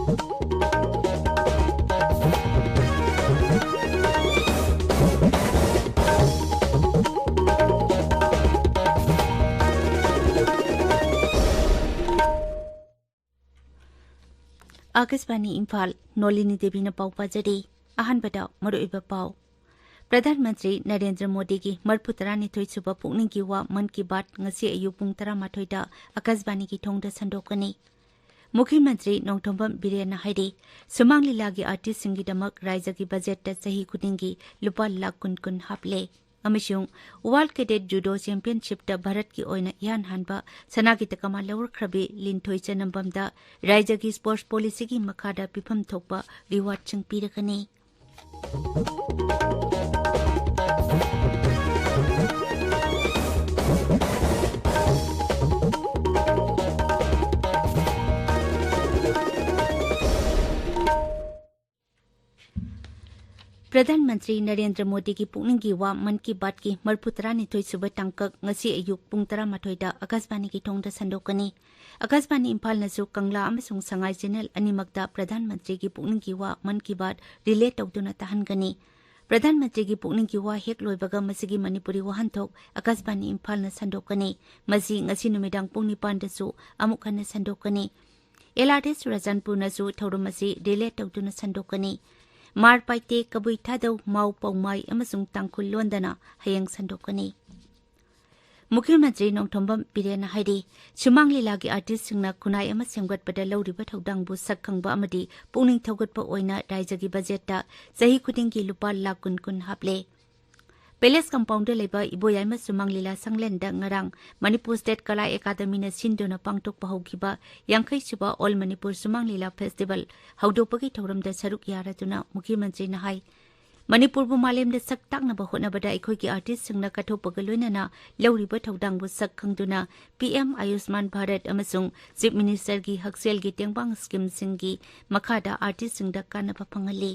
आकाशवाणी इम्फाल नोलिनी देवी न पाउ पाजरी अहनबदा मरुइबा पाउ प्रधानमंत्री नरेंद्र मोदी की मरफुतरानिथोई सुबह पुकनिंग की वा मन की बात ngasi ayu pung 18 da Akashvani की थोंगदा संदोकनी मुख्यमंत्री नोंगथोंबम बिरेन हाइडी सुमांग लीला की आर्टिस्ट सिंगी दमक राज्य की बजट ता सही खुदिंगी लुपा लाख कुन हापले अमिशुंग वर्ल्ड कैडेट जूडो चैंपियनशिप ता भारत की ओइना यान हानबा सनागी तकमा लवरख्रबी लिनथोई चनंबम दा राज्य की स्पोर्ट्स पॉलिसी की मखादा पिफम थोकबा रिवार्ड चंग पीरकनी प्रधानमंत्री नरेंद्र मोदी की पुकनिंग की वा मन की बात की मरफुतरानिथोई सुबह टांकक ngasi ayuk pung 18 da Akashvani की थोंगदा संदोकनी आकाशवाणी इम्फाल नसु कंगला अमसुंग संगाई चैनल अनिमकदा प्रधानमंत्री की पुकनिंग की वा मन की बात रिले तौदुना तहनगनी प्रधानमंत्री की पुकनिंग की वा हेक लोइबगा मसिगी मणिपुरी वहानथोक आकाशवाणी इम्फाल न संदोकनी मसी ngasi नुमिदांग पुंग 9 दसु अमुक हन संदोकनी एलआरटी सुरजनपुर नसु थौरमसी रिले तौदुना संदोकनी मार पाइते कबुई थादौ माउ पौमाई अमसुंग तांखुल लोंदना हयंग संदोकनी मुख्यमंत्री नोंगथोंबम बिरेन हाइडी सुमांग लीला की आर्टिस्ट सिंगना खुनाई अमा सेमगतपदा लौरिबा थौदांगबु सकखंबा अमदी पुनिंग थौगतपा ओइना राज्य की बजट ता सही खुदिंग की लुपा लाख कुन हापले पैलेस कंपाउंड लेबा इबोयाइमा सुमांग लीला संगलेन दा ngarang मणिपुर स्टेट कला एकाडमी न सिंदुना पांगतोक पहौखिबा 50 सुबा ऑल मणिपुर सुमांग लीला फेस्टिवल हौदोपगी थौरम दा सरुक यारादुना मुख्यमंत्री न हाई मणिपुर बु मालेम दा सक ताकनबा होनबदा अखोई की आर्टिस्ट सिंगना कथोपग लोइनाना लौरिबा थौदांगबु सक खंगदुना पीएम आयुष्मान भारत अमसुंग चीफ मिनिस्टर की हक्सेल की टेंगबांग स्कीम सिंगी मखादा आर्टिस्ट सिंगदा कानबा फंगली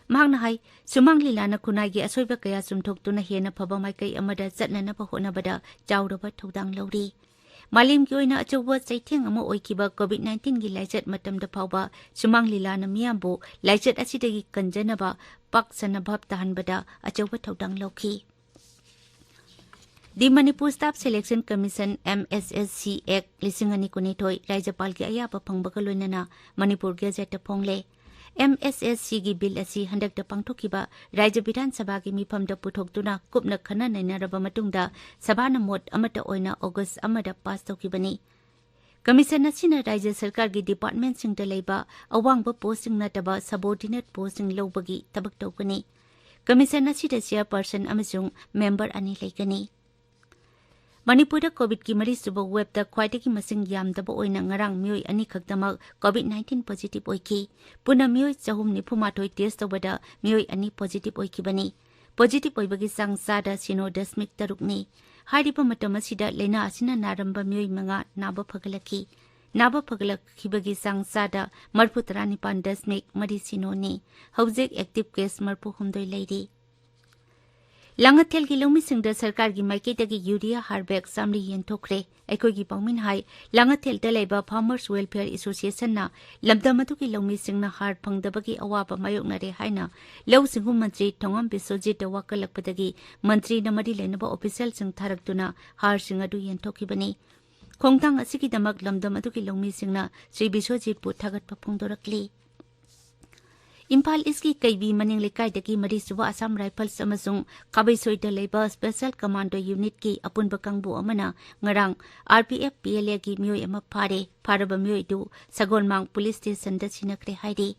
मांगना हाई सुमांग लीलाना खुनाई की असोइबा कया सुमथोक्तुना हेना फबा माइकई अमदा चटननबा होनबदा चाउरबा थौदांग लौरी मालिम की ओइना अचौबा चैथेंग अमा ओइकिबा कोविड-19 की लाइचत मतमदा फावबा सुमांग लीलाना मियामबो लाइचत असिदगी कंजनबा पाक्सना भाब तहनबदा अचौबा थौदांग लौखी दि Manipur staff selection commission MSSC act 2019 राज्यपाल की अयाबा फंगबगा लोइनना मणिपुर गेजेट फोंगले MSSC की बिल असी हंडक पांगथोकिबा राज्य विधानसभा की मिफमदा पुथोक्तुना कुपना खना नैनारबा मतुंगदा सभाना मोट अमता ओइना अगस्त अमदा पास तौकिबनी कमीशन असिना राज्य सरकार की डिपार्टमेंट सिंगदा लेबा अवांगबा पोस्टिंग नतबा सबऑर्डिनेट पोस्टिंग लौबगी तबक तौकनी कमीशन असिदा चेयरपर्सन अमसुंग मेंबर अनि लेकनी मणिपुर कोविड की मरी सुब वेब ख्वाइदगी मसिंग यामदब ओइना ngarang मियोय अनि खक्तमक कोविड-19 पॉजिटिव ओइकी पुना मियोय 498 टेस्ट तौबदा मियोय अनि पॉजिटिव ओइकीबनी पॉजिटिव ओइबगी सांग सादा सिनो दशमिक तरुकनी हारिबा मतम असिदा लेना असिना नारंबा मियोय मंगा नाबा फगलखिबगी सांग सादा मरफु 39 दशमिक मरी सिनोनी हौजेक एक्टिव केस मरफु हुमदोय लेरी लांगथेल की लौमी सिंगदा सरकार की माइकेटगी यूरिया हारबेक सामरी येंथोखरे अखोई की पाउमिन हाई लांगथेल तलेबा फार्मर्स वेलफेयर एसोसिएशन ना लमदमतु की लौमी सिंगना हार फंगदबगी अवाबा मायोकनरे हाइना लौ सिंगु मंत्री थोंगम बिसोजित वाकलकपदगी मंत्री नमरी लेनबा ऑफिशियल सिंग थारक्तुना हार सिंग अदु येंथोखिबनी खोंगतांग असिकी दमक लमदमतु की लौमी सिंगना श्री बिसोजित पु थागत फोंगदोरकली इम्फाल इसकी कईबी मनिंग लेकाइदगी मरी सुबह असम राइफल्स अमसुंग काबैसोइदा लेबा स्पेशल कमांडो यूनिट की अपुनबा कांगबु अमना ngarang RPF PLA की मियोय अमा फारबा मियोय दु सगोलमांग पुलिस स्टेशन दा सिनकरे हाइदे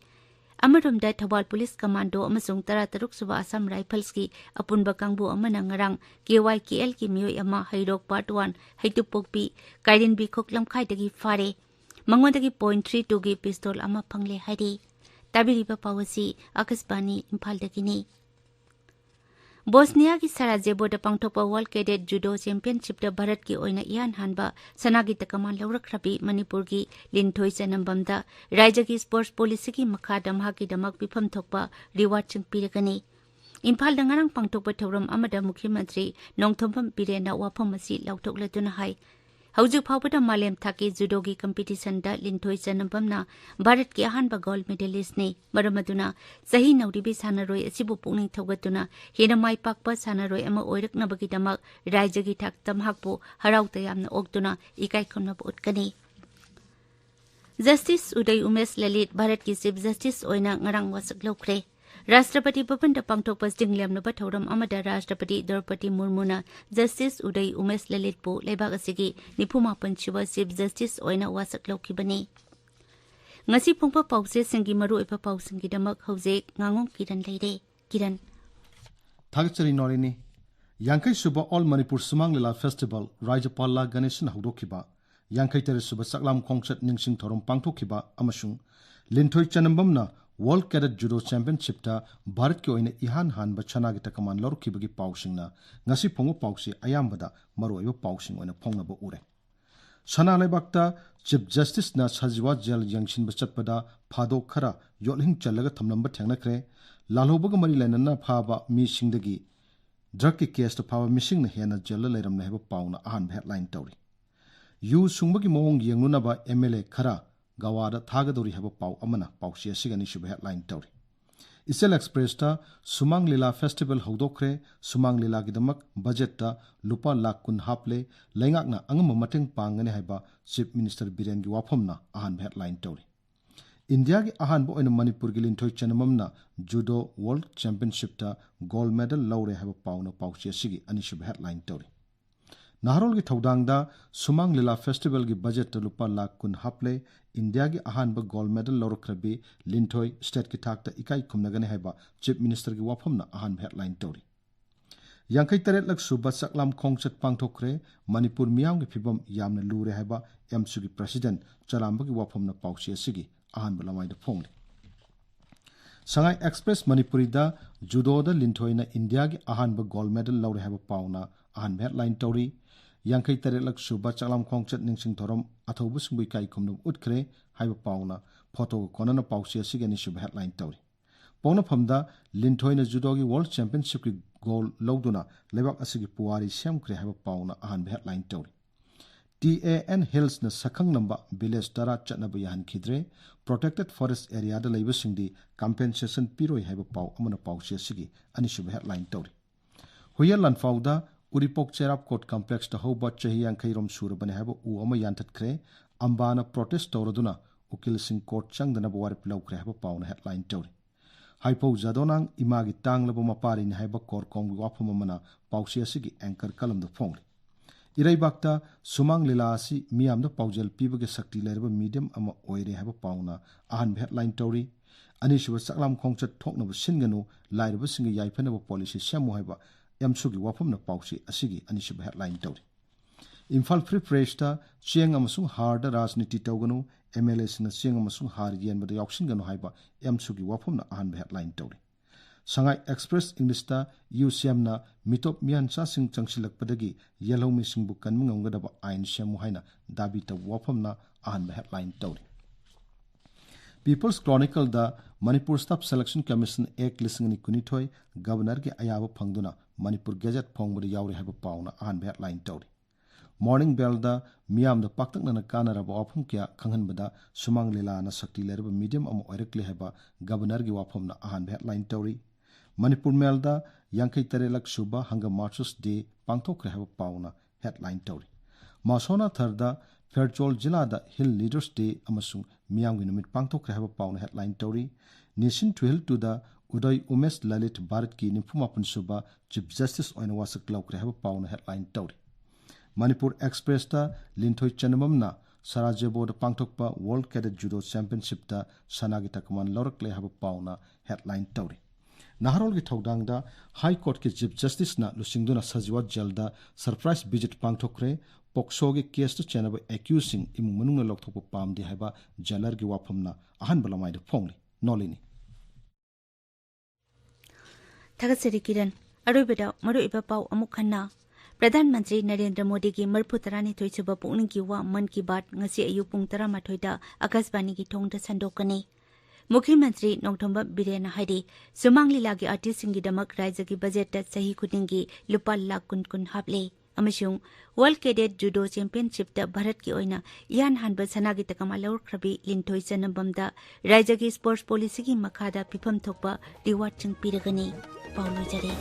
अमरोमदा थवाल पुलिस कमांडो अमसुंग 13 सुबह असम राइफल्स की अपुनबा कांगबु अमना ngarang KYKL की मियोय अमा हैरोक पार्ट 1 हैतुपोकपी काइरिनबी खोकलम खाइदगी फारे मंगोदगी .32 की पिस्तौल अमा फंगले हाइदे ताबिरिबा पावसी आकाशवाणी इम्फाल दगिनी बोस्निया की सराजेबोदा पांगथोकपा world cadet judo championship Bharat की ओइना इयान हानबा सनागी तकमान लौरख्रबी मणिपुर की लिनथोई चनंबमदा राज्य की स्पोर्ट्स पॉलिसी की मखादा महाकी दमक विफम थोकपा रिवार्ड चंग पीरगनी इम्फाल दंगारंग पांगथोकपा थौरम अमदा मुख्यमंत्री नोंगथोंबम बिरेना वाफम असी लौथोकलदुना हाई हौजिक फाउबदा मालेम थाकी जुडोगी कंपीटिशन दा लिंथोई चनबमना भारत की अहानबा गोल्ड मेडलिस्ट ने मरमदुना सही नौरिबी सानरोय असिबु पुकनिंग थौगतुना हेना माइपाकपा सानरोय अमा ओइरकनबगीदमक राज्यगी थाक तमहाकपु हराउता यामना ओक्तुना इकाई खुमनब उtkani जस्टिस उदय उमेश ललित भारत की चीफ जस्टिस ओइना ngarang wasak lokre Rashtrapati Bhavan दा पांगथोकपा जिंगलेमनबा थौरम अमदा राष्ट्रपति द्रौपदी मुर्मुना जस्टिस उदय उमेश ललित पु लेबाग असिगी निफुमापन सुबा चीफ जस्टिस ओइना वाsak लौखिबनी ngasi phongpa pause singi maru oipa pausingi damak hauze ngangong kiran leire kiran thagchari norini yankai suba all manipur sumang lila festival rajapalla ganeshan haudokiba yankai tere suba saklam khongchat ningsing thorom pangthokiba amasung linthoi chanambamna World Cadet Judo Championship ta Bharat ki oina ihan han ba chana gi takaman lorki bagi pausing na ngasi phongu pausi ayambada maroi ba pausing oina phongna ba ure sana lebakta Chief Justice na Sajiwa Jail Yangshin ba chatpada phado khara yolhing chalaga thamnamba thengna kre lalhobaga mari lainana phaba mi singdagi drug ki case ta phaba missing na hena jail la leiram na heba pauna ahan headline tawri yu sungbagi mawong yengnuna ba MLA khara Gawada Thagadori have a pow amana pausia sigani shub headline tawri Isel Express ta Sumang Lila Festival Hodokre Sumang Lila gidamak budget ta lupa lakh kun haple lengak na angam mateng pangane haiba Chief Minister Biren gi wafamna ahan headline tawri India gi ahan bo in Manipur gi linthoi chanamamna Judo World Championship ta gold medal lawre have a paw na pausia sigi ani shub headline tawri Naharol gi thaudangda Sumang Lila Festival gi budget ta lupa lakh kun haple India gi ahan ba gold medal lorokrabi linthoi state ki thakta ikai khumnagane haiba Chief Minister gi wafamna ahan headline tawri Yankai taret lak suba saklam khongchat pangthokre Manipur miyam gi phibam yamna lure haiba MSU gi President Charamba gi wafamna pausi asigi ahan ba lamai da phongri Sangai Express Manipuri da judo da linthoi na India gi ahan ba gold medal lawre haiba pauna ahan headline tawri Yankai taret lak suba chaklam khongchat ningsing thorom athobu singbu kai khumnum utkre haiba pauna photo konana pausi asigi ani shub headline tawri Pona phamda linthoi na judo gi world championship ki gold lawduna lebak asigi puwari semkre haiba pauna ahan headline tawri TAN Hills na sakhang namba village tara chatnabu yahan khidre protected forest area da leiba singdi compensation piroi haiba paw amana pausi asigi ani shub headline tawri Huyal lanfauda Uripok Cherap Court Complex ta hoba chahi yankai rom surabane haiba u ama yantat kre ambana protest tawraduna ukil sing court changdana bawar pilau kre haiba pauna headline tawri Haipo Jadonang imagi tanglabo mapari ni haiba kor kong wafama mana pausi asigi anchor kalam da phongli Irai bakta Sumang Lila asi miyam da paujal pibage sakti lerba medium ama oire haiba pauna ahan headline tawri ani shuba saklam khongchat thokna bu singanu lairba singa yaifana bu policy syamu haiba Yamsugi wafamna pausi asigi ani shuba headline tawri Imphal Free Press ta chiang amasung har da rajniti tawganu MLA sina chiang amasung har yen bada yaksinganu haiba Yamsugi wafamna ahan headline tawri Sangai Express English ta UCM na mitop mian cha sing changsilak padagi yellow missing bu kanmung ngadaba ain syamu haina dabi ta wafamna ahan headline tawri People's Chronicle da Manipur Staff Selection Commission Act listing ni kunithoi governor ke ayaba phangduna Manipur Gazette phongbada yawre haiba pauna ahan headline tawri Morning Bell da miyam da paktakna na kanaraba wafam kya khanghanbada Sumang Lila na sakti lerba medium ama oirekle haiba governor gi wafamna ahan headline tawri Manipur Mail da yankai tarelak suba hanga Marchers Day pangthokre haiba pauna headline tawri Masona Tharda Fairchol Jilla da Hill Leaders Day amasung miyam gi numit pangthokre haiba pauna headline tawri Nation to Hill to da Uday Umesh Lalit Bharat ki nimphumapun suba Chief Justice oina wasak laukre haiba pauna headline tawri Manipur Express ta linthoi chanamamna Sarajevo da pangthokpa World Cadet Judo Championship ta sanagi takman lorakle haiba pauna headline tawri Naharol gi thaudang da High Court ki Chief Justice na lusingduna Sajiwa Jail da surprise visit pangthokre Pokso gi case to chanaba accusing imung manungna lokthokpa pamdi haiba jailer gi wafamna ahan balamai da phongli Nolini Thagasari Kiran Arubeda Maru iba pau amuk khanna Pradhanmantri Narendra Modi ki marphu tarani thoichuba pungning ki wa man ki baat ngasi ayu pung 13 da Akashbani ki thongda sandokani Mukhyamantri Nongthomba Biren haidi Sumang Lila ki artist singi damak rajya ki budget ta sahi khuding ki lupa lakh kun kun haple अमशुंग world cadet judo championship Bharat की ओइना इहान हानबा सनागी तकमा लौरख्रबी लिंथोई चनबमदा राज्य की sports policy की मखादा पिफम थोकबा reward चंग पीरगनी पाउलोई जरे